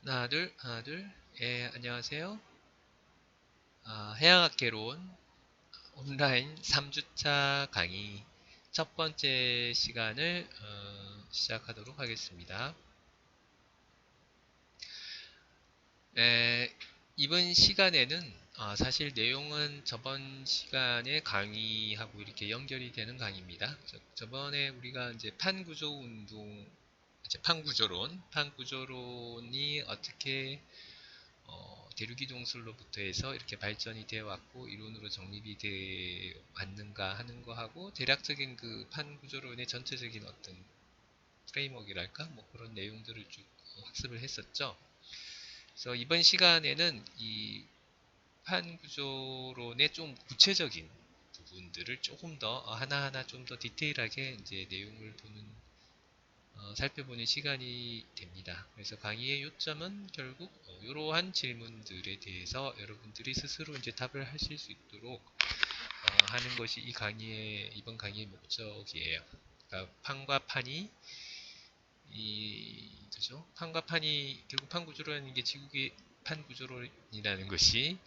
하나, 둘, 하나, 둘. 예, 안녕하세요. 해양학개론 온라인 3주차 강의 첫 번째 시간을 시작하도록 하겠습니다. 에, 이번 시간에는 사실 내용은 저번 시간에 강의하고 이렇게 연결이 되는 강의입니다. 저번에 우리가 이제 판구조 운동, 이제 판구조론이 어떻게 대륙이동술로부터 해서 이렇게 발전이 되어 왔고 이론으로 정립이 되어 왔는가 하는 거하고 대략적인 그 판구조론의 전체적인 어떤 프레임워크랄까 뭐 그런 내용들을 쭉 학습을 했었죠. 그래서 이번 시간에는 이 판구조론의 좀 구체적인 부분들을 조금 더 하나하나 좀 더 디테일하게 이제 내용을 살펴보는 시간이 됩니다. 그래서 강의의 요점은 결국 이러한 질문들에 대해서 여러분들이 스스로 이제 답을 하실 수 있도록 하는 것이 이번 강의의 목적이에요. 그러니까 판과 판이 그죠? 판과 판이 결국 판 구조라는 게 지구의 판 구조론이라는 것이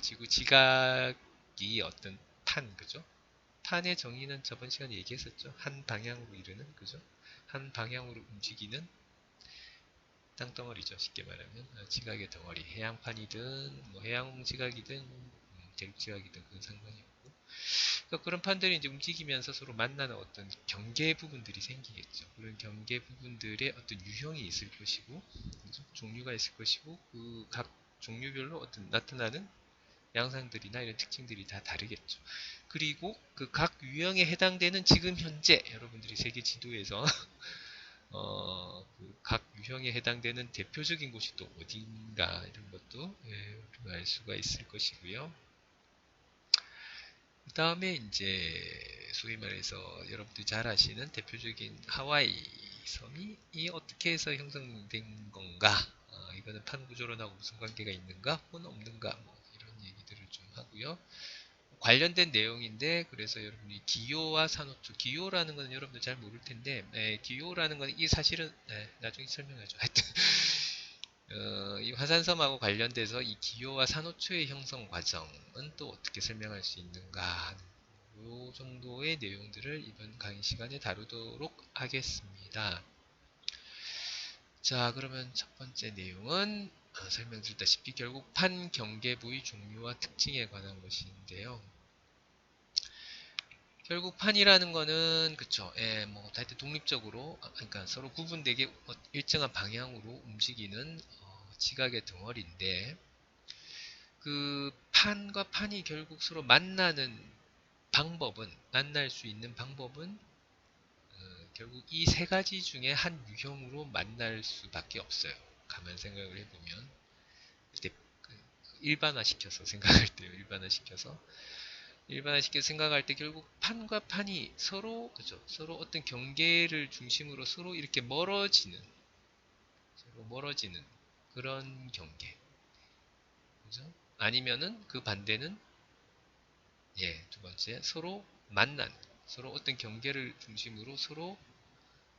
지구 지각이 어떤 판 그죠? 판의 정의는 저번 시간에 얘기했었죠. 한 방향으로 이르는 그죠? 한 방향으로 움직이는 땅덩어리죠. 쉽게 말하면 지각의 덩어리, 해양판이든 뭐 해양 지각이든 대륙 지각이든 그건 상관이 없고 그러니까 그런 판들이 이제 움직이면서 서로 만나는 어떤 경계 부분들이 생기겠죠. 그런 경계 부분들의 어떤 유형이 있을 것이고 그죠? 종류가 있을 것이고 그 각 종류별로 어떤 나타나는 양상들이나 이런 특징들이 다 다르겠죠. 그리고 그 각 유형에 해당되는 지금 현재 여러분들이 세계 지도에서 그각 유형에 해당되는 대표적인 곳이 또 어딘가 이런 것도 우리가 알 수가 있을 것이고요. 그 다음에 이제 소위 말해서 여러분들이 잘 아시는 대표적인 하와이 섬이 어떻게 해서 형성된 건가? 이거는 판구조론하고 무슨 관계가 있는가 혹은 없는가? 뭐 이런 얘기들을 좀 하고요. 관련된 내용인데 그래서 여러분이 기요와 산호초 기요라는 건 여러분들 잘 모를 텐데 기요라는 건 이 사실은 나중에 설명하죠. 하여튼 이 화산섬하고 관련돼서 이 기요와 산호초의 형성 과정은 또 어떻게 설명할 수 있는가 이 정도의 내용들을 이번 강의 시간에 다루도록 하겠습니다. 자 그러면 첫 번째 내용은 설명드렸다시피 결국 판경계부의 종류와 특징에 관한 것인데요. 결국 판이라는 거는 그쵸 뭐 하여튼 독립적으로 그러니까 서로 구분되게 일정한 방향으로 움직이는 지각의 덩어리인데 그 판과 판이 결국 서로 만날 수 있는 방법은 결국 이 세 가지 중에 한 유형으로 만날 수밖에 없어요. 가만 생각을 해보면 이제 일반화시켜서 생각할 때요. 일반화시켜 생각할 때 결국 판과 판이 서로 그죠? 서로 어떤 경계를 중심으로 서로 멀어지는 그런 경계, 그죠? 아니면은 그 반대는 두 번째 서로 어떤 경계를 중심으로 서로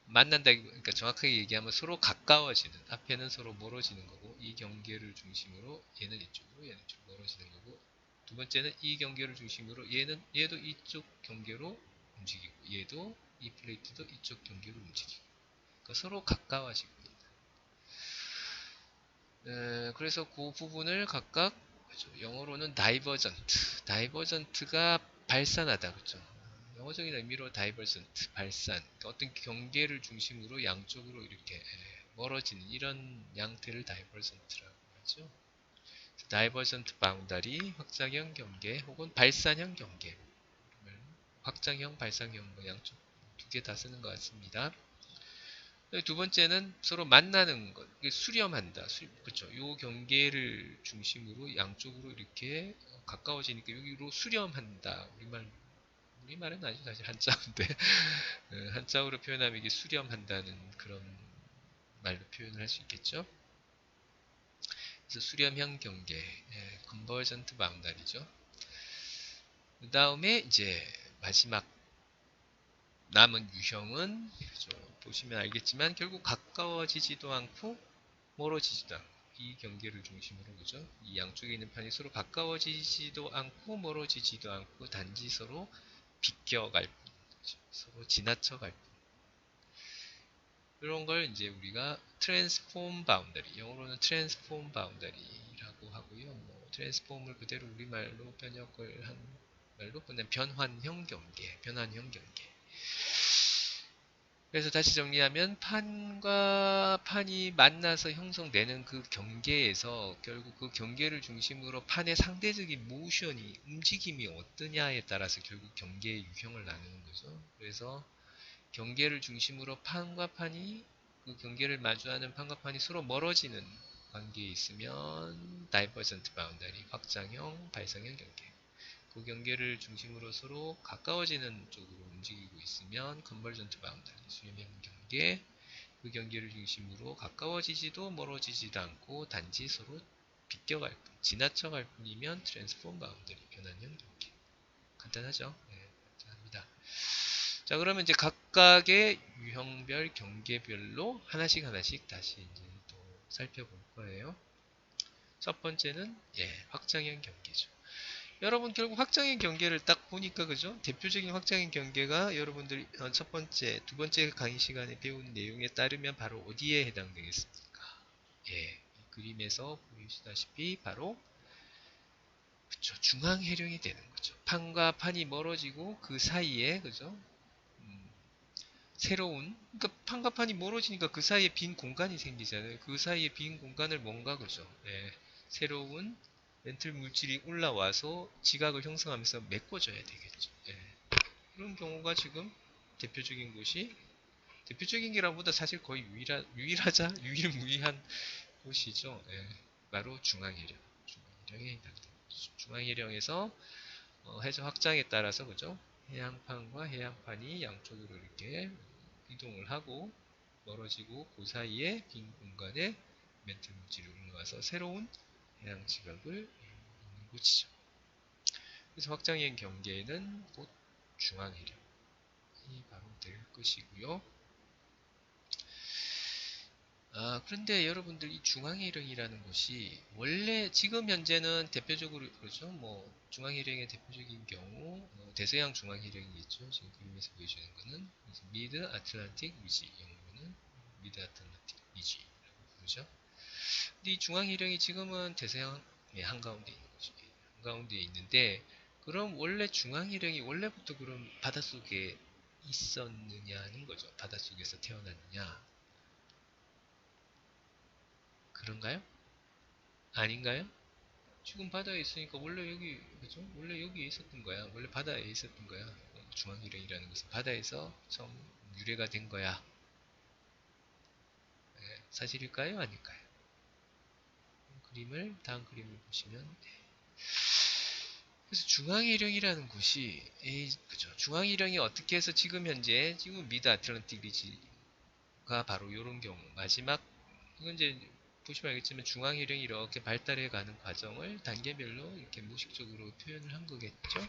만난다. 그러니까 정확하게 얘기하면 서로 가까워지는 앞에는 서로 멀어지는 거고 이 경계를 중심으로 얘는 이쪽으로 얘는 이쪽으로 멀어지는 거고 두 번째는 이 경계를 중심으로 얘도 이쪽 경계로 움직이고 얘도 이 플레이트도 이쪽 경계로 움직이고 그러니까 서로 가까워지고 그래서 그 부분을 각각 그죠? 영어로는 다이버전트가 발산하다 그죠? 영어적인 의미로 다이버전트 발산 그러니까 어떤 경계를 중심으로 양쪽으로 이렇게 멀어지는 이런 양태를 다이버전트라고 하죠. 다이버전트 바운다리, 확장형 경계 혹은 발산형 경계 확장형, 발산형 뭐 양쪽 두 개 다 쓰는 것 같습니다. 두 번째는 서로 만나는 것, 수렴한다. 그렇죠. 요 경계를 중심으로 양쪽으로 이렇게 가까워지니까 여기로 수렴한다. 우리말은 아니죠. 사실 한자인데 한자어로 표현하면 이게 수렴한다는 그런 말로 표현을 할 수 있겠죠. 그래서 수렴형 경계, 컨버전트 바운다리죠. 그 다음에 이제 마지막 남은 유형은 그죠? 보시면 알겠지만 결국 가까워지지도 않고 멀어지지도 않고 이 경계를 중심으로 그죠? 이 양쪽에 있는 판이 서로 가까워지지도 않고 멀어지지도 않고 단지 서로 비껴갈 뿐, 그죠? 서로 지나쳐갈 뿐. 이런 걸 이제 우리가 transform boundary, 영어로는 transform boundary라고 하고요. 뭐 transform을 그대로 우리말로 번역을 한 말로 보면 변환형 경계, 변환형 경계. 그래서 다시 정리하면 판과 판이 만나서 형성되는 그 경계에서 결국 그 경계를 중심으로 판의 상대적인 모션이 움직임이 어떠냐에 따라서 결국 경계의 유형을 나누는 거죠. 그래서 경계를 중심으로 판과 판이 그 경계를 마주하는 판과 판이 서로 멀어지는 관계에 있으면 divergent boundary, 확장형, 발상형 경계. 그 경계를 중심으로 서로 가까워지는 쪽으로 움직이고 있으면 convergent boundary, 수렴형 경계. 그 경계를 중심으로 가까워지지도 멀어지지도 않고 단지 서로 비껴갈 뿐, 지나쳐갈 뿐이면 transform boundary, 변환형 경계. 간단하죠? 네, 간단합니다. 자, 그러면 이제 각각의 유형별, 경계별로 하나씩 하나씩 다시 이제 또 살펴볼 거예요. 첫 번째는 확장형 경계죠. 여러분 결국 확장형 경계를 딱 보니까 그죠? 대표적인 확장형 경계가 여러분들이 첫 번째, 두 번째 강의 시간에 배운 내용에 따르면 바로 어디에 해당되겠습니까? 이 그림에서 보이시다시피 바로 그쵸, 중앙해령이 되는 거죠. 판과 판이 멀어지고 그 사이에 그죠? 새로운, 그러니까 판과 판이 멀어지니까 그 사이에 빈 공간이 생기잖아요. 그 사이에 빈 공간을 뭔가 그죠? 새로운 멘틀 물질이 올라와서 지각을 형성하면서 메꿔줘야 되겠죠. 그런 경우가 지금 대표적인 곳이, 대표적인 게라보다 사실 거의 유일무이한 곳이죠. 바로 중앙해령. 중앙해령에 해당됩니다. 중앙해령에서 해저 확장에 따라서 그죠? 해양판과 해양판이 양쪽으로 이렇게 이동을 하고 멀어지고 그 사이에 빈 공간에 멘틀 물질이 올라와서 새로운 해양 지각을 이루는 곳이죠. 그래서 확장형 경계는 곧 중앙해령이 바로 될 것이고요. 그런데 여러분들 이 중앙해령이라는 곳이 원래 지금 현재는 대표적으로 그렇죠. 뭐 중앙해령의 대표적인 경우 대서양 중앙해령이겠죠. 지금 그림에서 보여주는 거는 미드 아틀란틱 리지, 영어로는 미드 아틀란틱 리지라고 부르죠. 근데 이 중앙해령이 지금은 대서양의 한가운데 있는 거죠. 한가운데 있는데 그럼 원래 중앙해령이 원래부터 그럼 바닷속에 있었느냐는 거죠. 바닷속에서 태어났느냐? 그런가요? 아닌가요? 지금 바다에 있으니까 원래 여기 그죠? 원래 여기에 있었던 거야. 원래 바다에 있었던 거야. 중앙일행이라는 것은 바다에서 처음 유래가 된 거야. 사실일까요? 아닐까요? 다음 그림을 보시면 그래서 중앙일행이라는 곳이 그죠? 중앙일행이 어떻게 해서 지금 현재 지금 미드 아틀란틱 리지가 바로 이런 경우 마지막 이건 이제 보시면 알겠지만 중앙일행이 이렇게 발달해 가는 과정을 단계별로 이렇게 무식적으로 표현을 한 거겠죠?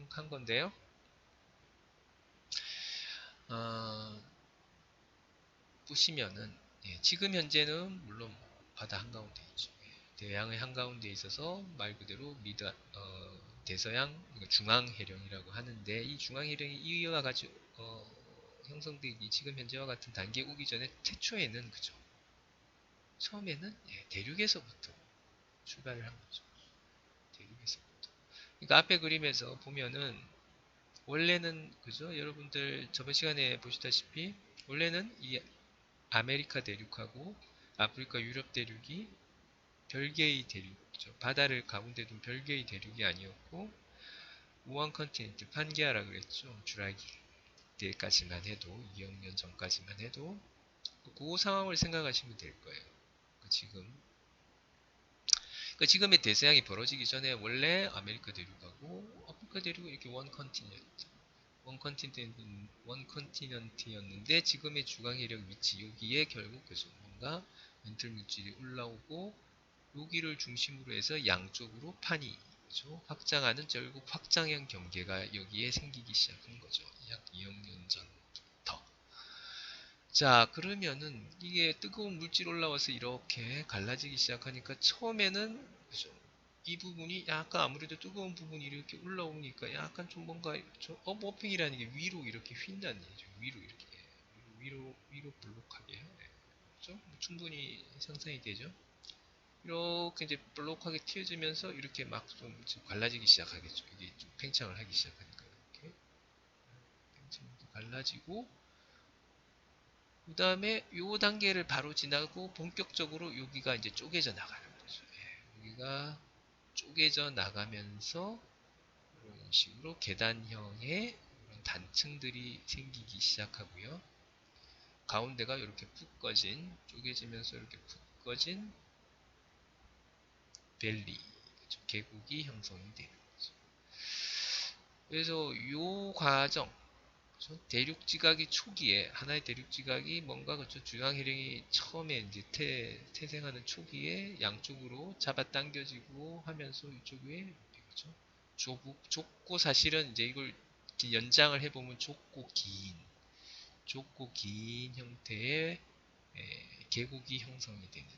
한 건데요. 어, 보시면은 지금 현재는 물론 바다 한가운데 있죠. 대양의 한가운데 있어서 말 그대로 대서양 그러니까 중앙해령이라고 하는데 이 중앙해령이 이와 같이 형성되기 지금 현재와 같은 단계에 오기 전에 태초에는 그죠. 처음에는 대륙에서부터 출발을 한 거죠. 대륙에서부터. 그러니까 앞에 그림에서 보면은 원래는 그죠? 여러분들 저번 시간에 보시다시피 원래는 이 아메리카 대륙하고 아프리카 유럽 대륙이 별개의 대륙이죠. 바다를 가운데 둔 별개의 대륙이 아니었고 우한 컨티넨트 판게아라 그랬죠. 주라기 때까지만 해도 2억 년 전까지만 해도 그 상황을 생각하시면 될 거예요. 지금의 대서양이 벌어지기 전에 원래 아메리카 대륙하고 아프리카 대륙은 이렇게 원 컨티넌트였는데 지금의 중앙해력 위치 여기에 결국 그죠 뭔가 멘틀 물질이 올라오고 여기를 중심으로 해서 양쪽으로 판이 그죠? 확장하는 결국 확장형 경계가 여기에 생기기 시작한 거죠. 약 2억 년 전부터. 자, 그러면은 이게 뜨거운 물질 올라와서 이렇게 갈라지기 시작하니까 처음에는 그죠? 이 부분이 약간 아무래도 뜨거운 부분이 이렇게 올라오니까 약간 좀 뭔가 좀 업워핑이라는 게 위로 이렇게 휜다는 얘기죠. 위로 이렇게 위로 볼록하게 그렇죠? 뭐 충분히 상상이 되죠. 이렇게 이제 볼록하게 튀어지면서 이렇게 막 좀 갈라지기 시작하겠죠. 이게 좀 팽창을 하기 시작하니까 이렇게 팽창도 갈라지고 그 다음에 요 단계를 바로 지나고 본격적으로 여기가 이제 쪼개져 나가는 거죠. 예, 여기가 쪼개져 나가면서 이런 식으로 계단형의 이런 단층들이 생기기 시작하고요. 가운데가 이렇게 푹 꺼진 쪼개지면서 이렇게 푹 꺼진 벨리 그렇죠? 계곡이 형성이 되는 거죠. 그래서 요 과정 그렇죠? 대륙지각이 초기에 하나의 대륙지각이 뭔가 그렇죠? 주황해령이 처음에 이제 태생하는 초기에 양쪽으로 잡아당겨지고 하면서 이쪽에 그렇죠? 좁고 사실은 이제 이걸 연장을 해보면 좁고 긴 형태의 계곡이 형성이 되는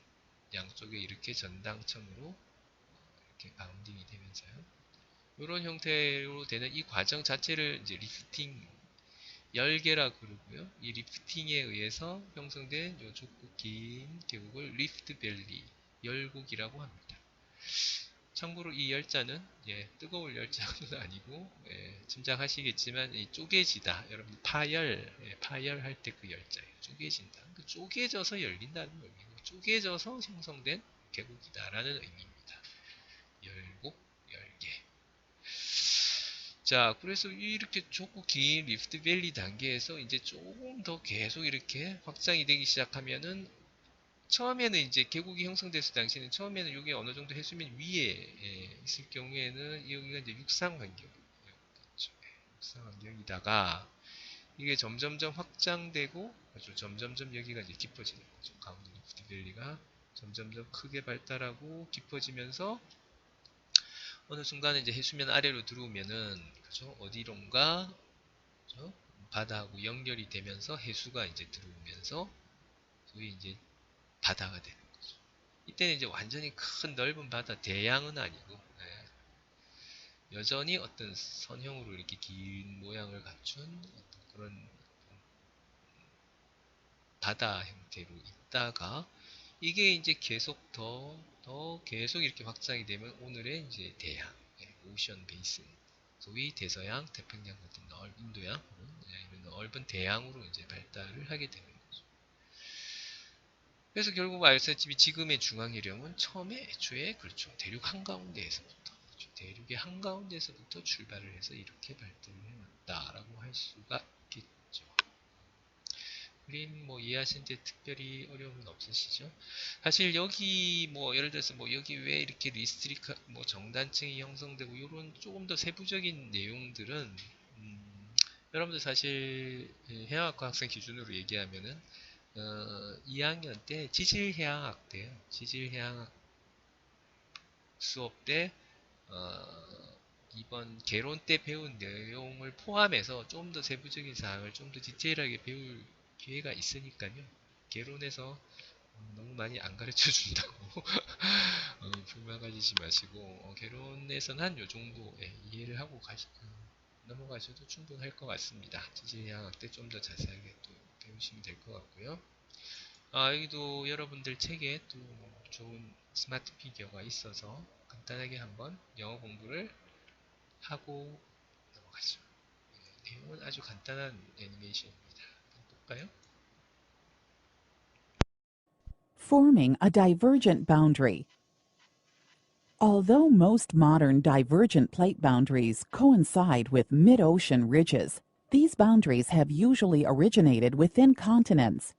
양쪽에 이렇게 전당층으로 이렇게 바운딩이 되면서요. 이런 형태로 되는 이 과정 자체를 이제 리프팅 열계라 그러고요. 이 리프팅에 의해서 형성된 요 좁고 긴 계곡을 리프트 밸리 열곡이라고 합니다. 참고로 이 열자는 뜨거울 열자는 아니고 짐작하시겠지만 이 쪼개지다 여러분 파열할 때 그 열자예요. 쪼개진다. 그 쪼개져서 열린다는 의미고 쪼개져서 형성된 계곡이다라는 의미입니다. 열곡 열계. 자, 그래서 이렇게 좁고 긴 리프트 밸리 단계에서 이제 조금 더 계속 이렇게 확장이 되기 시작하면은 처음에는 이제 계곡이 형성됐을 당시에는 처음에는 이게 어느 정도 해수면 위에 있을 경우에는 여기가 이제 육상 환경이었죠. 육상 환경이다가 이게 점점점 확장되고 그렇죠. 점점점 여기가 이제 깊어지는 거죠. 가운데 리프트 밸리가 점점점 크게 발달하고 깊어지면서 어느 순간에 이제 해수면 아래로 들어오면은 그죠? 어디론가 그죠? 바다하고 연결이 되면서 해수가 이제 들어오면서 소위 이제 바다가 되는 거죠. 이때는 이제 완전히 큰 넓은 바다 대양은 아니고 여전히 어떤 선형으로 이렇게 긴 모양을 갖춘 어떤 그런 바다 형태로 있다가 이게 이제 계속 더 계속 이렇게 확장이 되면 오늘의 이제 대양, 오션 베이슨, 소위 대서양, 태평양 같은 인도양 이런 넓은 대양으로 이제 발달을 하게 되는 거죠. 그래서 결국 알사집이 지금의 중앙해령은 처음에 애초에 그렇죠 대륙 한가운데에서부터 그렇죠? 대륙의 한가운데에서부터 출발을 해서 이렇게 발달을 해왔다라고 할 수가 있겠죠. 그림 뭐 이해하시는데 특별히 어려움은 없으시죠? 사실 여기 뭐 예를 들어서 뭐 여기 왜 이렇게 리스트리카 뭐 정단층이 형성되고 이런 조금 더 세부적인 내용들은 여러분들 사실 해양학과 학생 기준으로 얘기하면은 2학년 때 지질해양학 때요. 지질해양학 수업 때 이번 개론 때 배운 내용을 포함해서 좀 더 세부적인 사항을 좀 더 디테일하게 배울 기회가 있으니까요. 개론에서 너무 많이 안 가르쳐 준다고 불만 가지지 마시고 개론에서는 한 요 정도 이해를 하고 넘어가셔도 충분할 것 같습니다. 지질해양학 때 좀 더 자세하게 또 배우시면 될 것 같고요. 여기도 여러분들 책에 또 좋은 스마트 피규어가 있어서 간단하게 한번 영어 공부를 하고 넘어가죠. 내용은 아주 간단한 애니메이션입니다. 볼까요? Forming a divergent boundary. Although most modern divergent plate boundaries coincide with mid-ocean ridges, these boundaries have usually originated within continents.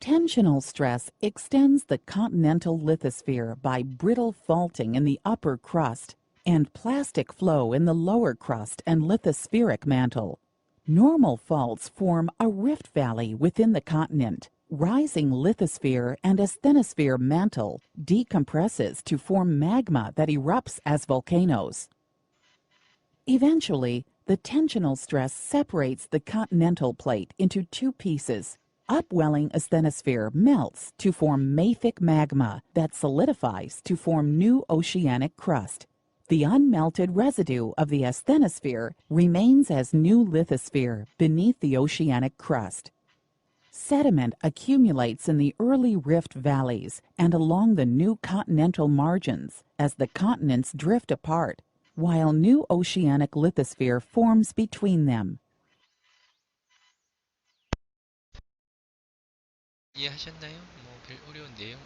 Tensional stress extends the continental lithosphere by brittle faulting in the upper crust and plastic flow in the lower crust and lithospheric mantle. Normal faults form a rift valley within the continent. Rising lithosphere and asthenosphere mantle decompresses to form magma that erupts as volcanoes. Eventually, The tensional stress separates the continental plate into two pieces. Upwelling asthenosphere melts to form mafic magma that solidifies to form new oceanic crust. The unmelted residue of the asthenosphere remains as new lithosphere beneath the oceanic crust. Sediment accumulates in the early rift valleys and along the new continental margins as the continents drift apart, while new oceanic lithosphere forms between them. 이해하셨나요? 뭐 별 어려운 내용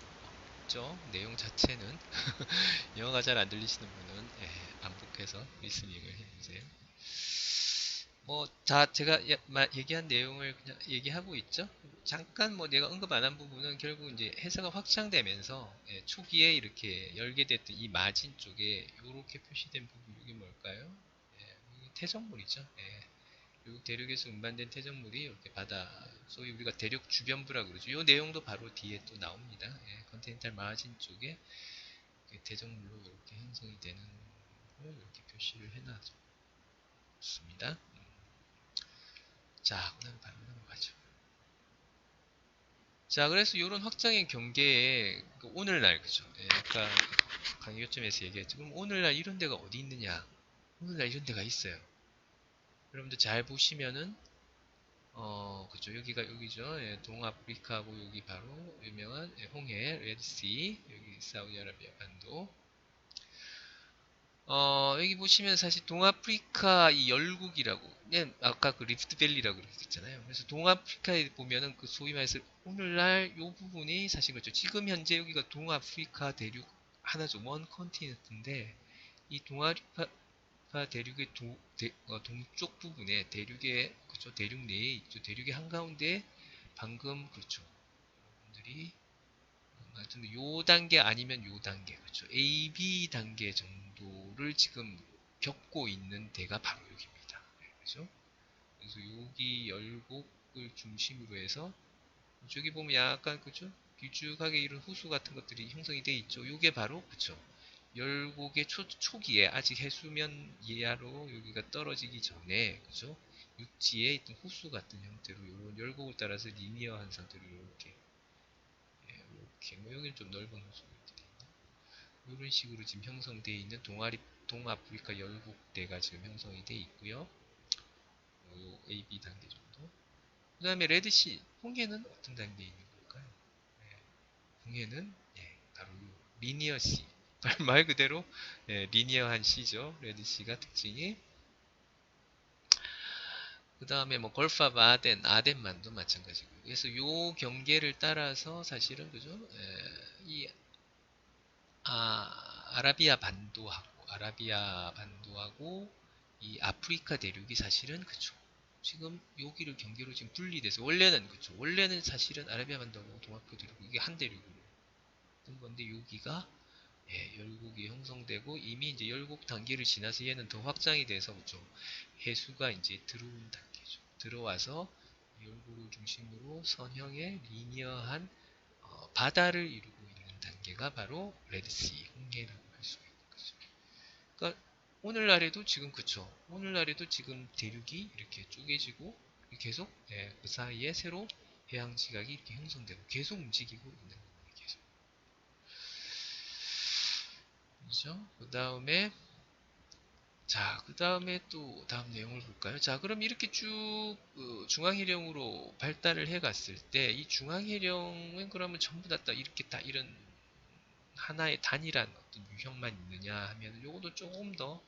없죠? 내용 자체는 영어가 잘 안 들리시는 분은 반복해서 리스닝을 해보세요. 뭐, 제가 얘기한 내용을 그냥 얘기하고 있죠? 잠깐 뭐 내가 언급 안 한 부분은 결국 이제 회사가 확장되면서 초기에 이렇게 열게 됐던 이 마진 쪽에 이렇게 표시된 부분, 이게 뭘까요? 이게 태적물이죠. 그리고 대륙에서 운반된 태적물이 이렇게 바다, 소위 우리가 대륙 주변부라고 그러죠. 이 내용도 바로 뒤에 또 나옵니다. 컨티넨탈 마진 쪽에 대적물로 이렇게 형성이 되는 걸 이렇게 표시를 해놨습니다. 자, 그다음 바로 넘어가죠. 자, 그래서 이런 확장의 경계에 오늘날 그죠? 아까 강의 요점에서 얘기했죠. 그럼 오늘날 이런 데가 어디 있느냐? 오늘날 이런 데가 있어요. 여러분들 잘 보시면은 그죠? 여기가 여기죠. 동아프리카하고 여기 바로 유명한 홍해, 레드시, 여기 사우디아라비아 반도. 여기 보시면 사실 동아프리카 이 열국이라고, 아까 그 리프트밸리라고 그랬잖아요. 그래서 동아프리카에 보면은 그 소위 말해서 오늘날 이 부분이 사실 그렇죠. 지금 현재 여기가 동아프리카 대륙 하나죠. 원 컨티넨트인데 이 동아프리카 대륙의 동쪽 부분에 대륙의 그렇죠. 대륙 내에 있죠. 대륙의 한가운데 방금 그렇죠. 여러분들이 하여튼 요 단계 아니면 요 단계 그렇죠. A, B 단계 정도를 지금 겪고 있는 데가 바로 여기입니다. 그렇죠? 그래서 여기 열곡을 중심으로 해서 저기 보면 약간 그죠? 길쭉하게 이런 호수 같은 것들이 형성이 돼 있죠. 요게 바로 그쵸? 열곡의 초기에 아직 해수면 이하로 여기가 떨어지기 전에 그죠? 육지에 있던 호수 같은 형태로 이런 열곡을 따라서 리니어한 상태로 이렇게 이렇게 뭐 여기는 좀 넓은 호수들이 이런 식으로 지금 형성되어 있는 동아프리카 열곡대가 지금 형성이 되어 있고요. 요 AB 단계 정도. 그 다음에 레드시 홍해는 어떤 단계에 있는 걸까요? 홍해는 바로 리니어 시 말 그대로 리니어한 시죠. 레드시가 특징이. 그 다음에 뭐 걸프 아덴만도 마찬가지고. 그래서 요 경계를 따라서 사실은 그죠? 이 아라비아 반도하고 이 아프리카 대륙이 사실은 그쵸. 지금 여기를 경계로 지금 분리돼서 원래는 그쵸. 원래는 사실은 아라비아 반도하고 동아프리카 대륙 이게 한 대륙으로 뜬 건데 여기가 열곡이 형성되고 이미 이제 열곡 단계를 지나서 얘는 더 확장이 돼서 그쵸. 해수가 이제 들어온 단계죠. 들어와서 열곡을 중심으로 선형의 리니어한 바다를 이루고 있는 단계가 바로 레드시, 홍해라고 할 수가 있는 거죠. 그러니까 오늘날에도 지금 그쵸. 오늘날에도 지금 대륙이 이렇게 쪼개지고 계속 그 사이에 새로 해양 지각이 이렇게 형성되고 계속 움직이고 있는 거예요. 계속. 그죠? 그 다음에 그 다음에 또 다음 내용을 볼까요? 자, 그럼 이렇게 쭉 중앙해령으로 발달을 해갔을 때 이 중앙해령은 그러면 전부 다 이렇게 다 이런 하나의 단일한 어떤 유형만 있느냐 하면 요것도 조금 더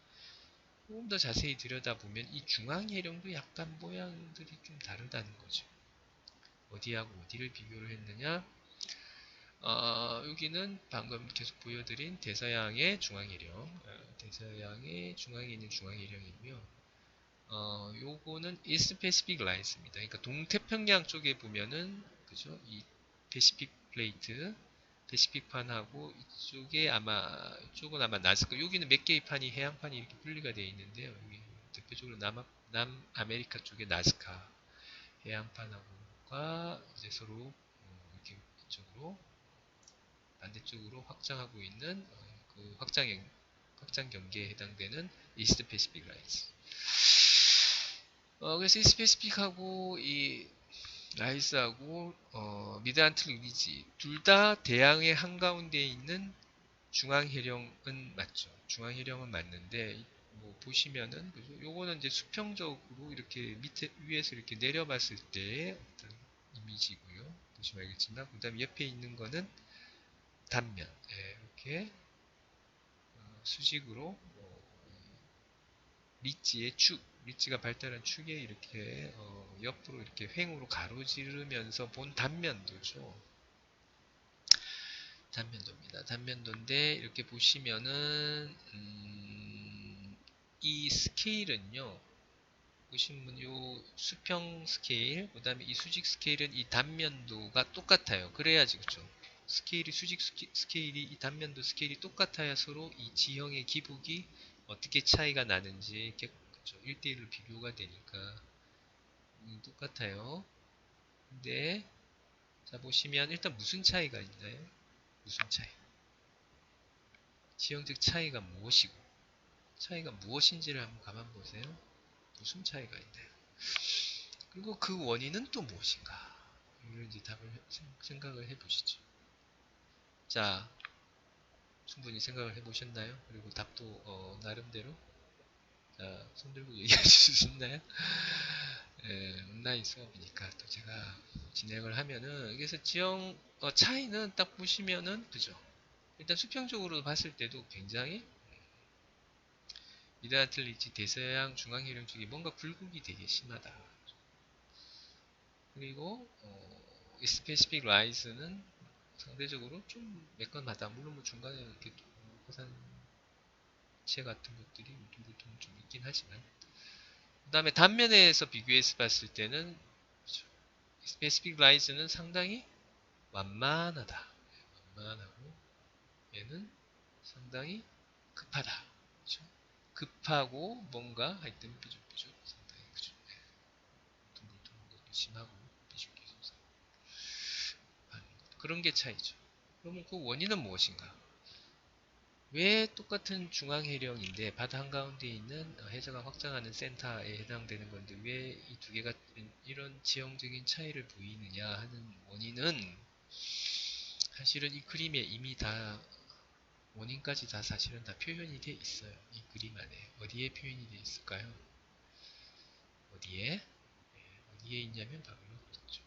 자세히 들여다보면 이 중앙해령도 약간 모양들이 좀 다르다는 거죠. 어디하고 어디를 비교를 했느냐? 여기는 방금 계속 보여드린 대서양의 중앙해령, 대서양의 중앙에 있는 중앙해령이고요. 요거는 이스트 패시픽 라이스입니다. 그러니까 동태평양 쪽에 보면은 그죠? 이 패시픽 플레이트, 패시픽판하고 이쪽은 아마 나스카. 여기는 몇 개의 판이 해양판이 이렇게 분리가 되어 있는데요. 여기 대표적으로 남아메리카 쪽의 나스카 해양판하고가 이제 서로 이렇게 이쪽으로 반대쪽으로 확장하고 있는 그 확장 경계에 해당되는 이스트 패시픽 라이스. 그래서 이 스페시픽하고 이 라이스하고 미드안틀 리지 둘 다 대양의 한가운데에 있는 중앙해령은 맞죠. 중앙해령은 맞는데 뭐 보시면은 그죠? 요거는 이제 수평적으로 이렇게 밑에 위에서 이렇게 내려봤을 때의 어떤 이미지고요. 보시면 알겠지만 그다음 옆에 있는 거는 단면. 예, 이렇게 수직으로 리지의 축, 리지가 발달한 축에 이렇게 옆으로 이렇게 횡으로 가로지르면서 본 단면도죠. 단면도입니다. 단면도인데 이렇게 보시면은 이 스케일은요. 보시면 요 수평 스케일, 그 다음에 이 수직 스케일은 이 단면도가 똑같아요. 그래야지 그죠? 스케일이 수직 스케일이 이 단면도 스케일이 똑같아야 서로 이 지형의 기복이 어떻게 차이가 나는지 이렇게 그죠? 1대1로 비교가 되니까 똑같아요. 근데 자 보시면 일단 무슨 차이가 있나요? 무슨 차이? 지형적 차이가 무엇이고 차이가 무엇인지를 한번 가만 보세요. 무슨 차이가 있나요? 그리고 그 원인은 또 무엇인가? 이런 이제 답을 생각을 해보시죠. 자, 충분히 생각을 해보셨나요? 그리고 답도 나름대로 자, 손 들고 얘기해 주실 수 있나요? 예, 온라인 수업이니까 또 제가 진행을 하면은 그래서 지형 차이는 딱 보시면은 그죠? 일단 수평적으로 봤을 때도 굉장히 미드아틀리지 대서양 중앙해령 쪽이 뭔가 굴곡이 되게 심하다. 그리고 스페시픽 라이즈는 상대적으로 좀 매끈하다. 물론 뭐 중간에 이렇게 화산체 같은 것들이 울퉁불퉁 좀 있긴 하지만 그 다음에 단면에서 비교해서 봤을 때는 스페시픽 라이즈는 상당히 완만하다. 완만하고 얘는 상당히 급하다. 그렇죠? 급하고 뭔가 하여튼 삐죽삐죽 상당히 그죠? 울퉁불퉁한 것도 심하고 비죽기 솟아 그런 게 차이죠. 그러면 그 원인은 무엇인가? 왜 똑같은 중앙해령인데 바다 한가운데 있는 해저가 확장하는 센터에 해당되는 건데 왜 이 두 개가 이런 지형적인 차이를 보이느냐 하는 원인은 사실은 이 그림에 이미 다 원인까지 다 사실은 다 표현이 돼 있어요. 이 그림 안에 어디에 표현이 돼 있을까요? 어디에? 어디에 있냐면 바로 여기죠.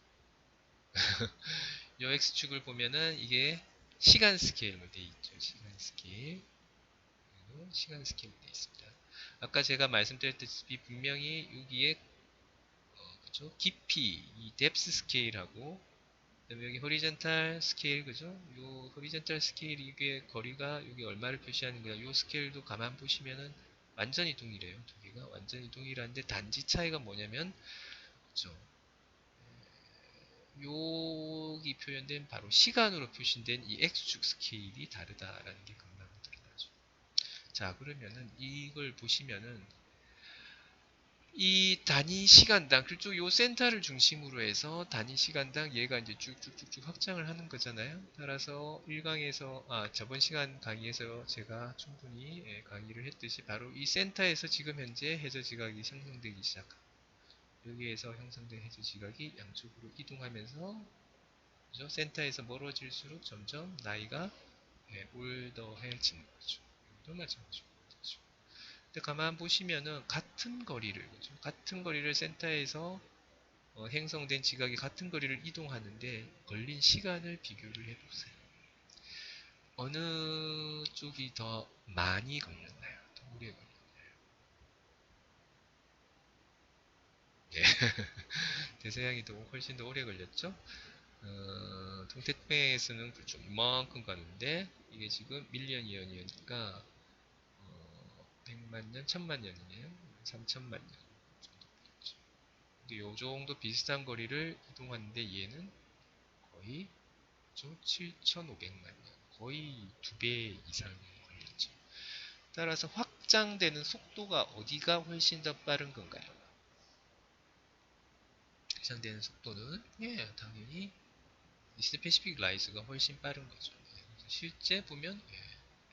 요 X축을 보면은 이게 시간 스케일로 돼 있죠. 시간 스케일. 시간 스케일로 돼 있습니다. 아까 제가 말씀드렸듯이 분명히 여기에 그죠? 깊이, 이 뎁스 스케일하고 그다음에 여기 호리젠탈 스케일 그죠? 요 호리젠탈 스케일 이게 거리가 여기 얼마를 표시하는 거야? 요 스케일도 가만 보시면은 완전히 동일해요. 두 개가 완전히 동일한데 단지 차이가 뭐냐면 그죠? 여기 표현된 바로 시간으로 표시된 이 X축 스케일이 다르다라는 게 금방 드러나죠. 자 그러면은 이걸 보시면은 이 단위 시간당 그쪽 요 센터를 중심으로 해서 단위 시간당 얘가 이제 쭉쭉쭉쭉 확장을 하는 거잖아요. 따라서 1강에서 저번 시간 강의에서 제가 충분히 강의를 했듯이 바로 이 센터에서 지금 현재 해저 지각이 형성되기 시작합니다. 여기에서 형성된 해저 지각이 양쪽으로 이동하면서 그죠? 센터에서 멀어질수록 점점 나이가 올더해지는 거죠. 이것도 마찬가지고. 근데 가만 보시면은 같은 거리를 그죠? 같은 거리를 센터에서 행성된 지각이 같은 거리를 이동하는데 걸린 시간을 비교를 해보세요. 어느 쪽이 더 많이 걸렸나요? 더 오래 걸렸나요? 네. 대서양이 더 훨씬 더 오래 걸렸죠? 동태평양에서는 그렇죠. 이만큼 가는데 이게 지금 밀리언이언이니까 100만 년, 1000만 년이네요. 3000만 년 정도 걸렸죠. 근데 요 정도 비슷한 거리를 이동하는데 얘는 거의 7,500만 년, 거의 2배 이상 걸렸죠. 따라서 확장되는 속도가 어디가 훨씬 더 빠른 건가요? 확장되는 속도는 당연히 이스트 패시픽 라이즈가 훨씬 빠른 거죠. 실제 보면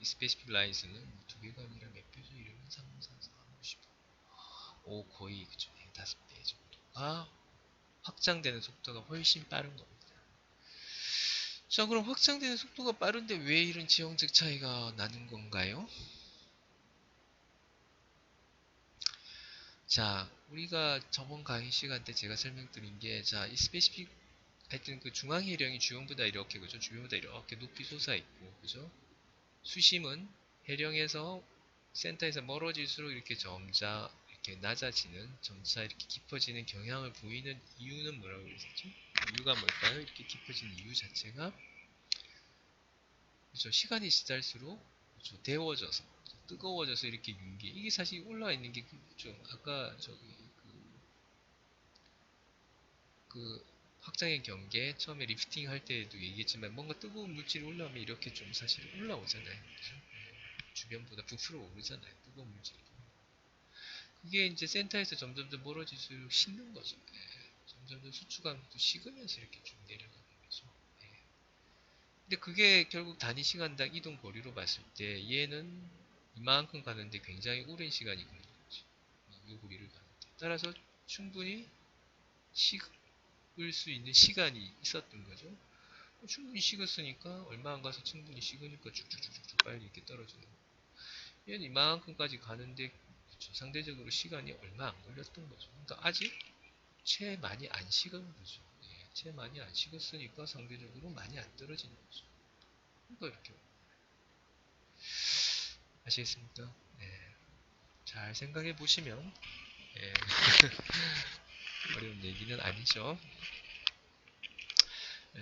이스트 패시픽 라이즈는 두 개가 아니라 몇 배죠? 이러면 3, 4, 4, 5, 10. 오 거의 그죠. 5배 정도가 확장되는 속도가 훨씬 빠른 겁니다. 자, 그럼 확장되는 속도가 빠른데 왜 이런 지형적 차이가 나는 건가요? 자, 우리가 저번 강의 시간 때 제가 설명드린 게, 자, 이 스페시픽, 하여튼 그 중앙해령이 주변보다 이렇게, 그죠? 주변보다 이렇게 높이 솟아있고, 그죠? 수심은 해령에서 센터에서 멀어질수록 이렇게 점차 이렇게 낮아지는, 점차 이렇게 깊어지는 경향을 보이는 이유는 뭐라고 그랬었죠? 이유가 뭘까요? 이렇게 깊어지는 이유 자체가, 그죠? 시간이 지날수록, 그죠? 데워져서, 뜨거워져서 이렇게 윤기, 이게 사실 올라와 있는 게, 좀, 아까 저기, 그 확장의 경계 처음에 리프팅 할 때도 얘기했지만 뭔가 뜨거운 물질이 올라오면 이렇게 좀 사실 올라오잖아요. 그죠? 주변보다 부풀어 오르잖아요. 뜨거운 물질이. 그게 이제 센터에서 점점 더 멀어질수록 식는 거죠. 점점 더 수축감도 식으면서 이렇게 쭉 내려가는 거죠. 근데 그게 결국 단위 시간당 이동 거리로 봤을 때 얘는 이만큼 가는데 굉장히 오랜 시간이 걸리는 거죠. 이 거리를 가는데. 따라서 충분히 식을 수 있는 시간이 있었던 거죠. 충분히 식었으니까 얼마 안 가서 충분히 식으니까 쭉쭉쭉쭉 빨리 이렇게 떨어지는 거예요. 얘는 이만큼까지 가는데 상대적으로 시간이 얼마 안 걸렸던 거죠. 그러니까 아직 채 많이 안 식은 거죠. 채 많이 안 식었으니까 상대적으로 많이 안 떨어지는 거죠. 그러니까 이렇게 아시겠습니까? 잘 생각해 보시면 어려운 얘기는 아니죠.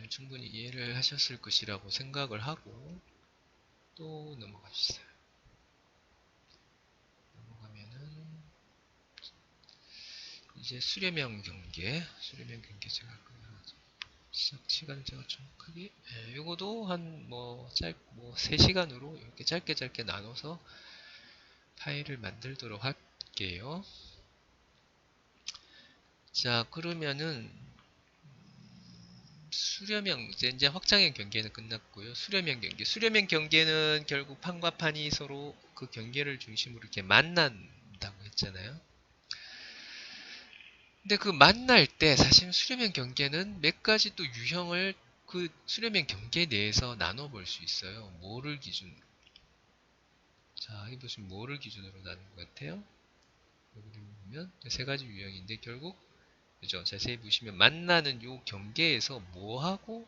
충분히 이해를 하셨을 것이라고 생각을 하고 또 넘어가시죠. 넘어가면은 이제 수렴형 경계, 수렴형 경계 제가 시작 시간을 제가 정확하게, 요거도 한 뭐 3시간으로 이렇게 짧게 짧게 나눠서 파일을 만들도록 할게요. 자, 그러면은 수렴형, 이제 확장형 경계는 끝났고요. 수렴형 경계. 수렴형 경계는 결국 판과 판이 서로 그 경계를 중심으로 이렇게 만난다고 했잖아요. 근데 그 만날 때 사실 수렴형 경계는 몇 가지 또 유형을 그 수렴형 경계 내에서 나눠볼 수 있어요. 뭐를 기준으로? 자, 여기 보시면 뭐를 기준으로 나눈 것 같아요? 여기 보면 3가지 유형인데 결국, 그죠? 자세히 보시면 만나는 요 경계에서 뭐하고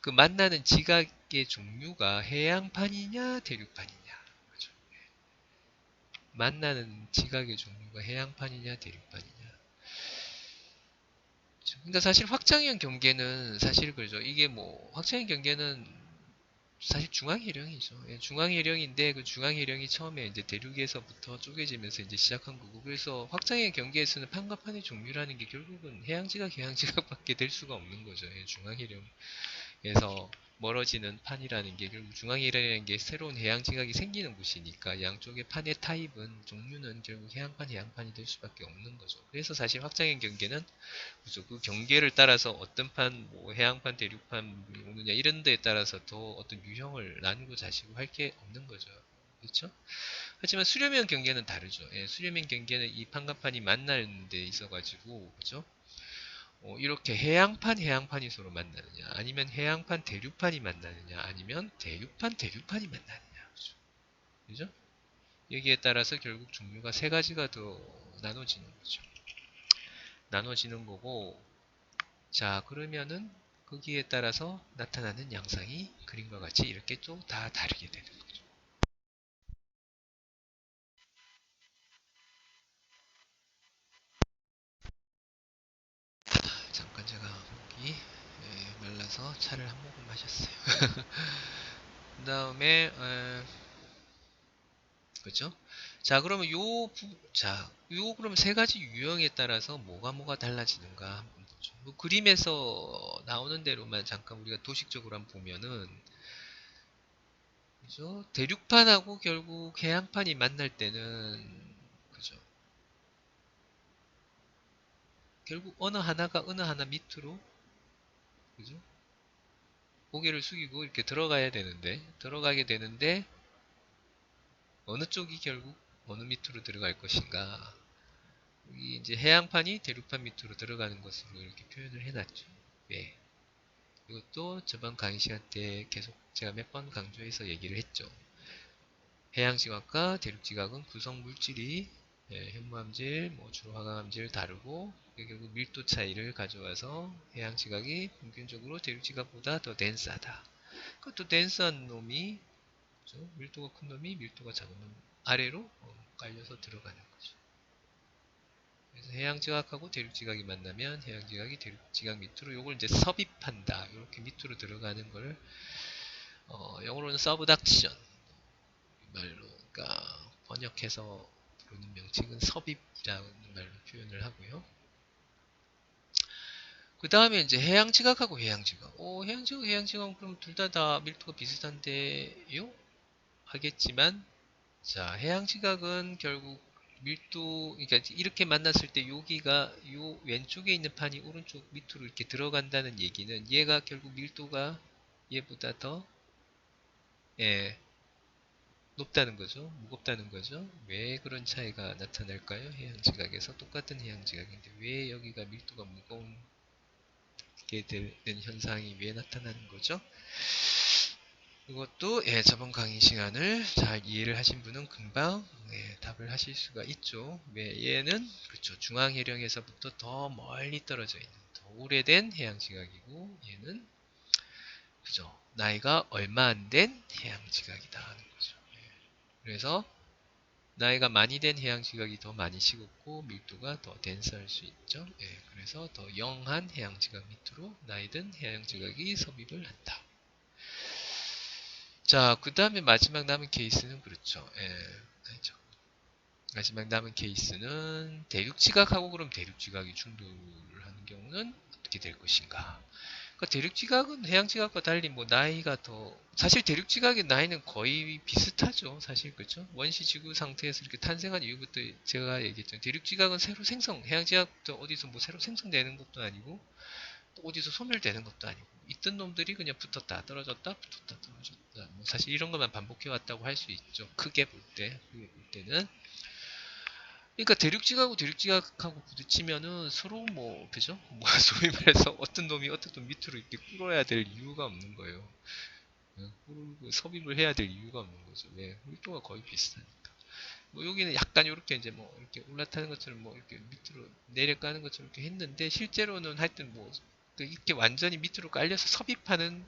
그 만나는 지각의 종류가 해양판이냐 대륙판이냐, 그죠? 만나는 지각의 종류가 해양판이냐 대륙판이냐. 근데 사실 확장형 경계는 사실 그죠. 이게 뭐 확장형 경계는 사실 중앙해령이죠. 중앙해령인데 그 중앙해령이 처음에 이제 대륙에서부터 쪼개지면서 이제 시작한 거고, 그래서 확장형 경계에서는 판과 판의 종류라는 게 결국은 해양지각, 해양지각밖에 될 수가 없는 거죠. 중앙해령 에서 멀어지는 판이라는 게 결국 중앙이라는 게 새로운 해양 지각이 생기는 곳이니까 양쪽의 판의 타입은 종류는 결국 해양판, 해양판이 될 수밖에 없는 거죠. 그래서 사실 확장형 경계는 그죠? 그 경계를 따라서 어떤 판, 뭐 해양판, 대륙판 오느냐 이런 데에 따라서 더 어떤 유형을 나누고 자시고 할 게 없는 거죠. 그렇죠? 하지만 수렴형 경계는 다르죠. 수렴형 경계는 이 판과 판이 만나는 데 있어가지고 그죠? 이렇게 해양판, 해양판이 서로 만나느냐, 아니면 해양판, 대륙판이 만나느냐, 아니면 대륙판, 대륙판이 만나느냐. 그죠? 그죠? 여기에 따라서 결국 종류가 3가지가 더 나눠지는 거죠. 나눠지는 거고, 자, 그러면은 거기에 따라서 나타나는 양상이 그림과 같이 이렇게 또 다 다르게 되는 거죠. 잠깐 제가 목이 말라서 차를 한 모금 마셨어요. 그 다음에 그죠? 자, 그러면 그러면 3가지 유형에 따라서 뭐가 달라지는가 한번 보죠. 뭐 그림에서 나오는 대로만 잠깐 우리가 도식적으로 한번 보면은, 그죠? 대륙판하고 결국 해양판이 만날 때는, 그죠? 결국 어느 하나가 어느 하나 밑으로, 그죠? 고개를 숙이고 이렇게 들어가게 되는데, 어느 쪽이 결국 어느 밑으로 들어갈 것인가. 여기 이제 해양판이 대륙판 밑으로 들어가는 것으로 이렇게 표현을 해놨죠. 왜? 이것도 저번 강의 시간 때 계속 제가 몇 번 강조해서 얘기를 했죠. 해양지각과 대륙지각은 구성 물질이 현무암질, 뭐 주로 화강암질 다르고 결국 밀도 차이를 가져와서 해양지각이 평균적으로 대륙지각보다 더 덴스하다. 그것도 덴스한 놈이 그렇죠? 밀도가 큰 놈이 밀도가 작은 놈 아래로 깔려서 들어가는 거죠. 그래서 해양지각하고 대륙지각이 만나면 해양지각이 대륙지각 밑으로 요걸 이제 섭입한다. 이렇게 밑으로 들어가는 걸 영어로는 서브덕션 말로 그러니까 번역해서 부르는 명칭은 섭입이라는 말로 표현을 하고요. 그 다음에 이제 해양지각하고 해양지각. 해양지각은 그럼 둘 다 밀도가 비슷한데요? 하겠지만, 자, 해양지각은 결국 밀도, 그러니까 이렇게 만났을 때 여기가 요 왼쪽에 있는 판이 오른쪽 밑으로 이렇게 들어간다는 얘기는 얘가 결국 밀도가 얘보다 더, 예, 높다는 거죠. 무겁다는 거죠. 왜 그런 차이가 나타날까요? 해양지각에서 똑같은 해양지각인데 왜 여기가 밀도가 무거게 되는 현상이 왜 나타나는 거죠? 이것도 저번 강의 시간을 잘 이해를 하신 분은 금방 답을 하실 수가 있죠. 왜 얘는 그렇죠. 중앙해령에서부터 더 멀리 떨어져 있는 더 오래된 해양지각이고 얘는 그죠. 나이가 얼마 안 된 해양지각이다 하는 거죠. 그래서 나이가 많이 된 해양지각이 더 많이 식었고 밀도가 더 덴스할 수 있죠. 그래서 더 영한 해양지각 밑으로 나이 든 해양지각이 섭입을 한다. 자, 그 다음에 마지막 남은 케이스는 그렇죠. 그렇죠. 마지막 남은 케이스는 대륙지각하고 그럼 대륙지각이 충돌을 하는 경우는 어떻게 될 것인가? 그러니까 대륙지각은 해양지각과 달리 뭐 나이가 더 사실 대륙지각의 나이는 거의 비슷하죠. 사실 그렇죠. 원시 지구 상태에서 이렇게 탄생한 이후부터 제가 얘기했죠. 대륙지각은 새로 생성, 해양지각도 어디서 뭐 새로 생성되는 것도 아니고 또 어디서 소멸되는 것도 아니고 있던 놈들이 그냥 붙었다 떨어졌다 붙었다 떨어졌다 뭐 사실 이런 것만 반복해 왔다고 할 수 있죠. 크게 볼 때는 그러니까 대륙지각하고 대륙지각하고 부딪히면은 서로 뭐 그죠? 뭐 소위 말해서 어떤 놈이 어떤 놈 밑으로 이렇게 꿇어야 될 이유가 없는 거예요. 섭입을 해야 될 이유가 없는 거죠. 왜? 밀도가 거의 비슷하니까. 뭐 여기는 약간 이렇게 이제 뭐 이렇게 올라타는 것처럼 뭐 이렇게 밑으로 내려가는 것처럼 이렇게 했는데 실제로는 하여튼 뭐 이렇게 완전히 밑으로 깔려서 섭입하는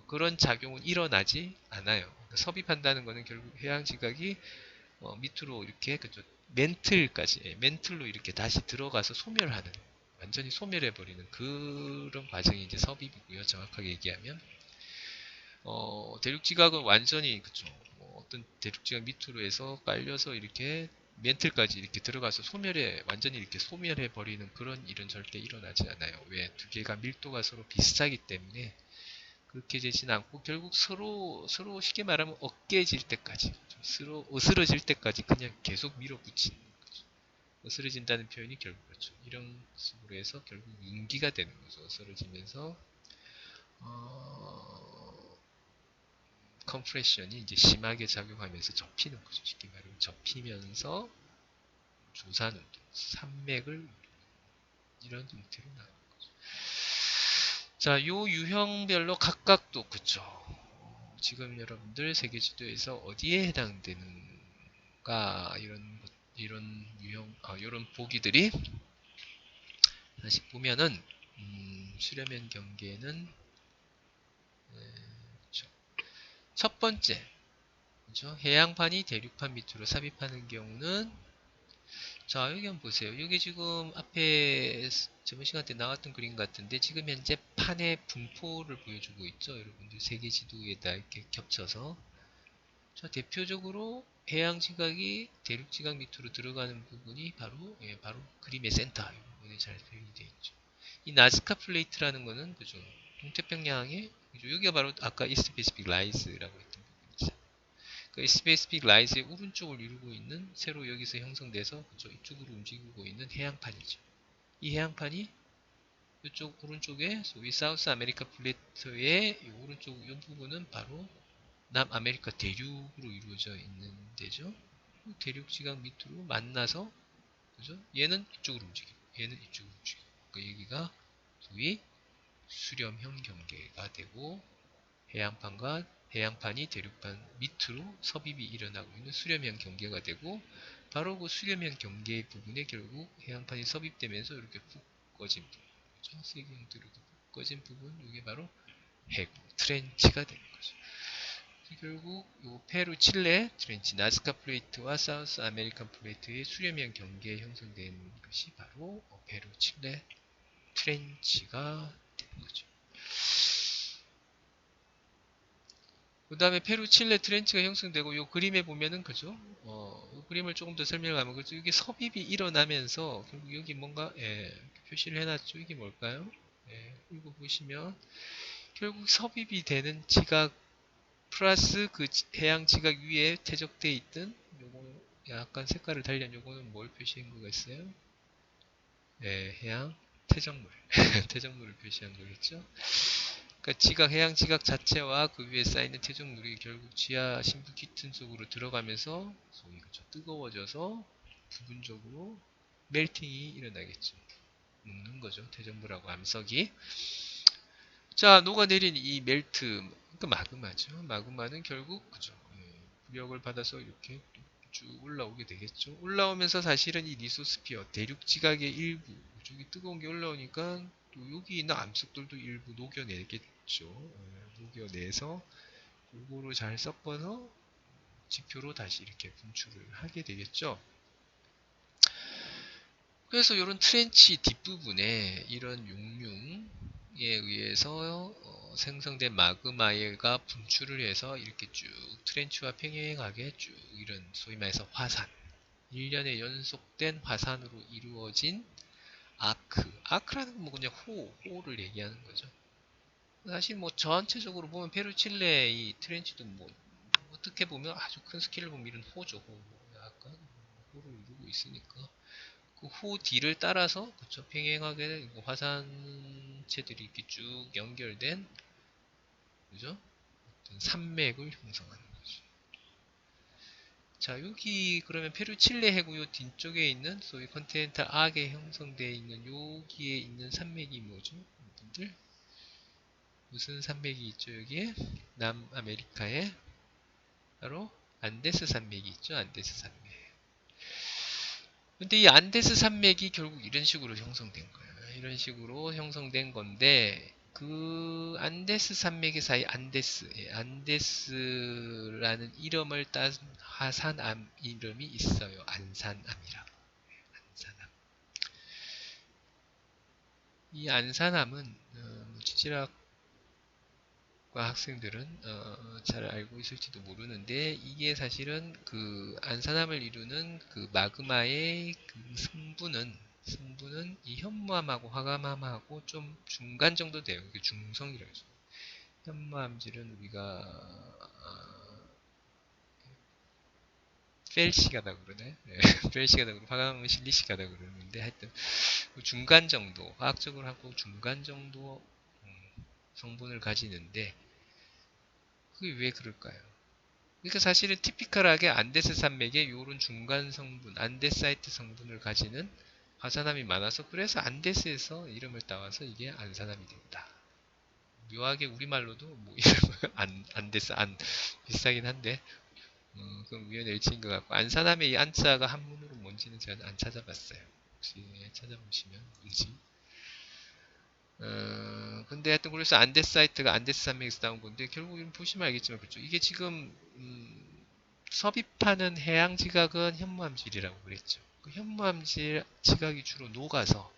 그런 작용은 일어나지 않아요. 그러니까 섭입한다는 거는 결국 해양지각이 밑으로 이렇게 그죠 멘틀까지 멘틀로 이렇게 다시 들어가서 소멸하는 완전히 소멸해버리는 그런 과정이 이제 섭입이고요. 정확하게 얘기하면 대륙지각은 완전히 그쵸 어떤 대륙지각 밑으로 해서 깔려서 이렇게 멘틀까지 이렇게 들어가서 완전히 이렇게 소멸해 버리는 그런 일은 절대 일어나지 않아요. 왜? 두 개가 밀도가 서로 비슷하기 때문에 그렇게 되진 않고 결국 서로 쉽게 말하면 어깨질 때까지 서로 으스러질 때까지 그냥 계속 밀어붙이는 거죠. 으스러진다는 표현이 결국 그렇죠. 이런 식으로 해서 결국 인기가 되는 거죠. 으스러지면서 컴프레션이 이제 심하게 작용하면서 접히는 거죠. 쉽게 말하면 접히면서 조산운동, 산맥을 이런 형태로 나오는 거죠. 자, 요 유형별로 각각도 그쵸. 지금 여러분들 세계 지도에서 어디에 해당되는가 이런 유형 이런 보기들이 다시 보면은 수렴현 경계는 그쵸. 첫 번째 그죠? 해양판이 대륙판 밑으로 삽입하는 경우는 자 여기 한번 보세요. 여기 지금 앞에 저번 시간 때 나왔던 그림 같은데 지금 현재 판의 분포를 보여주고 있죠. 여러분들 세계 지도에다 이렇게 겹쳐서 자 대표적으로 해양지각이 대륙지각 밑으로 들어가는 부분이 바로 그림의 센터 이 부분에 잘 표현이 되어 있죠. 이 나즈카 플레이트라는 거는 그죠? 동태평양의 그죠? 여기가 바로 아까 이스트 패시픽 라이즈라고 했던 부분이죠. 그 이스트 패시픽 라이즈의 오른쪽을 이루고 있는 새로 여기서 형성돼서 그쪽 이쪽으로 움직이고 있는 해양판이죠. 이 해양판이 이쪽 오른쪽에 소위 사우스 아메리카 플레이트의 이 오른쪽 이 부분은 바로 남아메리카 대륙으로 이루어져 있는 데죠. 대륙지각 밑으로 만나서 그죠? 얘는 이쪽으로 움직이고, 얘는 이쪽으로 움직이고. 그러니까 여기가 소위 수렴형 경계가 되고, 해양판이 대륙판 밑으로 섭입이 일어나고 있는 수렴형 경계가 되고, 바로 그 수렴형 경계 부분에 결국 해양판이 섭입되면서 이렇게 푹 꺼진 부분, 그죠? 세계 형태로 이렇게 푹 꺼진 부분, 이게 바로 해구, 트렌치가 되는 거죠. 결국 요 페루, 칠레 트렌치, 나즈카 플레이트와 사우스 아메리칸 플레이트의 수렴형 경계에 형성된 것이 바로 페루, 칠레 트렌치가 되는 거죠. 그 다음에 페루, 칠레 트렌치가 형성되고 요 그림에 보면은 그죠? 요 그림을 조금 더 설명하면 그죠? 이게 섭입이 일어나면서 결국 여기 뭔가 표시를 해놨죠. 이게 뭘까요? 이거 보시면 결국 섭입이 되는 지각 플러스 그 해양 지각 위에 퇴적되어 있던 요거 약간 색깔을 달리한 요거는 뭘 표시한 거가 있어요? 해양 퇴적물 퇴적물을 표시한 거겠죠. 그러니까 지각 해양 지각 자체와 그 위에 쌓이는 퇴적물이 결국 지하 심부 키튼 속으로 들어가면서 소위 그죠 뜨거워져서 부분적으로 멜팅이 일어나겠죠. 녹는 거죠. 퇴적물하고 암석이. 자, 녹아내린 이 멜트, 그 마그마죠. 마그마는 결국 그죠. 부력을 받아서 이렇게 쭉 올라오게 되겠죠. 올라오면서 사실은 이 리소스피어, 대륙 지각의 일부, 저기 뜨거운 게 올라오니까 또 여기 있는 암석들도 일부 녹여내겠죠. 녹여내서 골고루 잘 섞어서 지표로 다시 이렇게 분출을 하게 되겠죠. 그래서 이런 트렌치 뒷부분에 이런 용융에 의해서 생성된 마그마가 분출을 해서 이렇게 쭉 트렌치와 평행하게 쭉 이런 소위 말해서 화산, 일련의 연속된 화산으로 이루어진 아크라는 건 뭐 그냥 호를 얘기하는 거죠. 사실 뭐 전체적으로 보면 페루, 칠레 이 트렌치도 뭐 어떻게 보면 아주 큰 스케일로 보면 이런 호죠. 약간 호를 이루고 있으니까 그 호 뒤를 따라서 그쵸, 평행하게 화산체들이 이렇게 쭉 연결된 그죠? 산맥을 형성하는 거죠. 자, 여기 그러면 페루 칠레 해구 요 뒤쪽에 있는 소위 컨티넨탈 악에 형성되어 있는 여기에 있는 산맥이 뭐죠? 여러분들 무슨 산맥이 있죠? 여기에 남아메리카에 바로 안데스 산맥이 있죠. 안데스 산맥. 근데 이 안데스 산맥이 결국 이런 식으로 형성된 거예요. 이런 식으로 형성된 건데 그 안데스 산맥의 사이 안데스라는 이름을 딴 화산암 이름이 있어요. 안산암이라고. 안산암. 이 안산암은 지질학 학생들은 잘 알고 있을지도 모르는데 이게 사실은 그 안산암을 이루는 그 마그마의 그 성분은 이 현무암하고 화감암하고 좀 중간 정도 돼요. 이게 중성이라고 해서 현무암질은 우리가 펠시가다 그러네. 네, 펠시가다 그러고 화감암은 실리시가다 그러는데 하여튼 그 중간 정도 화학적으로 하고 중간 정도 성분을 가지는데 그게 왜 그럴까요? 그러니까 사실은 티피컬하게 안데스 산맥에 이런 중간 성분, 안데사이트 성분을 가지는 화산암이 많아서 그래서 안데스에서 이름을 따와서 이게 안산암이 된다. 묘하게 우리말로도 뭐 이름은 안데스 안 비슷하긴 한데 그건 우연의 일치인 것 같고 안산암의 이 안자가 한문으로 뭔지는 제가 안 찾아봤어요. 혹시 찾아보시면 뭔지 근데 하여튼 그래서 안데사이트가 안데스 산맥에서 나온 건데 결국은 보시면 알겠지만 그렇죠. 이게 지금 섭입하는 해양 지각은 현무암질이라고 그랬죠. 그 현무암질 지각이 주로 녹아서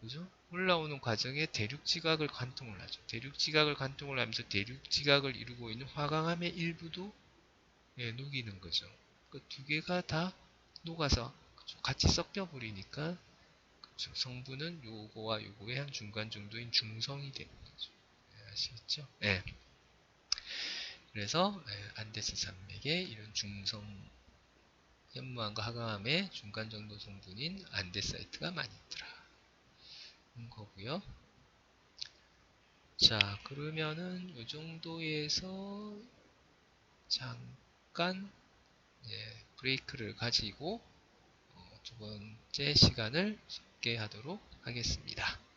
그죠? 올라오는 과정에 대륙 지각을 관통을 하죠. 대륙 지각을 관통을 하면서 대륙 지각을 이루고 있는 화강암의 일부도 녹이는 거죠. 그 두 개가 다 녹아서 그쵸? 같이 섞여 버리니까 성분은 요거와 요거의 한 중간 정도인 중성이 되는 거죠. 아시겠죠? 네. 그래서 안데스 산맥에 이런 중성 현무암과 화강암의 중간 정도 성분인 안데사이트가 많이 있더라. 거고요. 자, 그러면은 이 정도에서 잠깐 브레이크를 가지고 두 번째 시간을 소개하도록 하겠습니다.